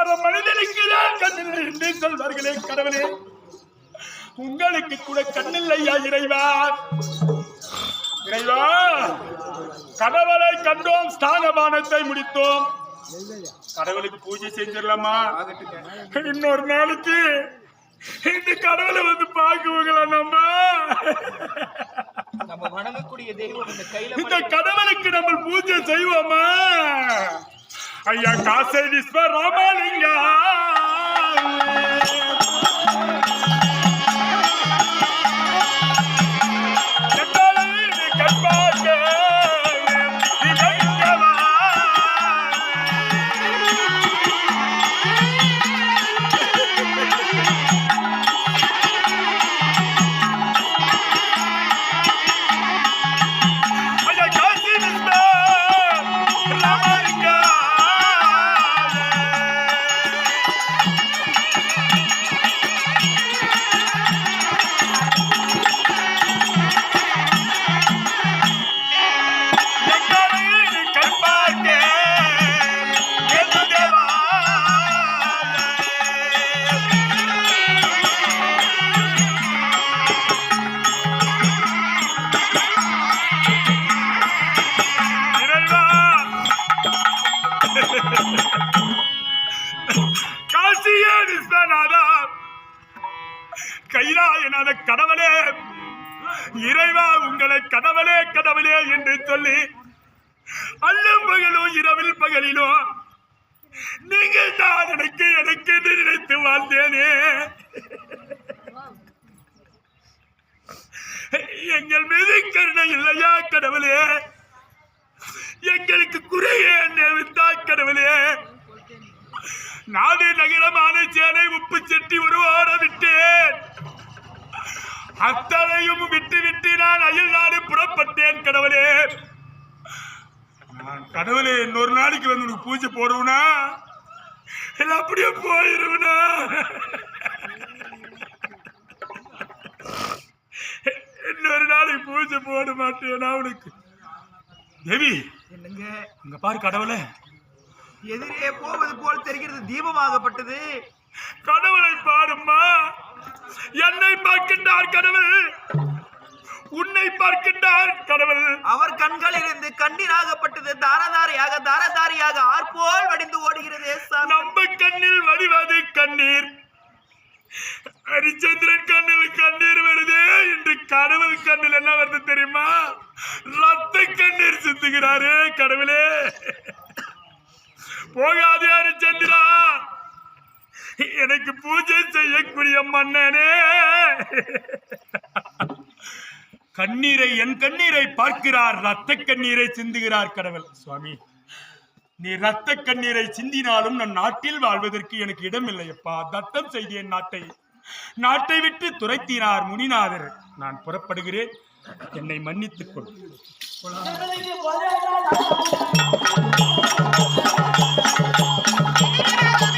சாதாரண மனிதனுக்கு கண்ணில்லை என்று சொல்வார்களே கடவுளே, உங்களுக்கு கூட கண்ணில்லையா இறைவா? இறைவா, கடவுளை கண்டோம், ஸ்தானபானத்தை முடித்தோம், கடவுளுக்கு பூஜை செஞ்சிடலாமா? இன்னொரு நாளைக்கு இந்த கடவுளை வந்து பார்க்குவீங்களா? நம்ம வணங்கக்கூடிய தெய்வம் இந்த கடவுளுக்கு நம்ம பூஜை செய்வோமா? ஐயா காசை விஸ்வ ராமலிங்கா கைலாயனான கடவுளே, இறைவா உங்களை கடவுளே கடவுளே என்று சொல்லி அல்லும் பகலும் இரவில் பகலிலும் நீங்கள் தான் எனக்கு எனக்கு நினைத்து வாழ்ந்தேனே. எங்கள் மீது கருணை இல்லையா கடவுளே? எங்களுக்கு குறையே நேர்ந்தா கடவுளே? நாடு நகரமான சேனை உப்பு செட்டி உருவாட விட்டேன், அத்தனையும் விட்டு விட்டு நான் அயல் நாடு புறப்பட்டேன் கடவுளே. நான் கடவுளே இன்னொரு நாளைக்கு வந்து உனக்கு பூஜை போடுவனா இல்ல அப்படியே போயிருவனா? இன்னொரு நாளைக்கு பூஜை போட மாட்டேனா உனக்கு? தேவி என்னங்க அங்க பாரு கடவுளே, எதிரே போவது போல் தெரிகிறது, தீபமாகப்பட்டது. கடவுளை பாரும்மா, என்னை பார்க்கின்றார் கடவுள், உன்னை பார்க்கின்றார் கடவுள். அவர் கண்களிலிருந்து கண்ணீராகப்பட்டது தாரதாரியாக ஆர்போல் வடிந்து ஓடுகிறது. நம்ம கண்ணில் வடிவது கண்ணீர், ஹரிச்சந்திரன் கண்ணில் கண்ணீர் வருதே என்று கடவுள் கண்ணில் என்ன வருது தெரியுமா? ரத்த கண்ணீர் சிந்துகிறாரே கடவுளே. போகாதே ஹரிச்சந்திரா, எனக்கு பூஜை செய்யக்கூடிய மன்னனே. கண்ணீரை, என் கண்ணீரை பார்க்கிறார், ரத்த கண்ணீரை சிந்துகிறார் கடவுள். சுவாமி, நீ ரத்த கண்ணீரை சிந்தினாலும் நம் நாட்டில் வாழ்வதற்கு எனக்கு இடமில்லையப்பா. தத்தம் செய்தேன் நாட்டை, நாட்டை விட்டு துரைத்தினார் முனிநாதர். நான் புறப்படுகிறேன், என்னை மன்னித்துக் கொள்.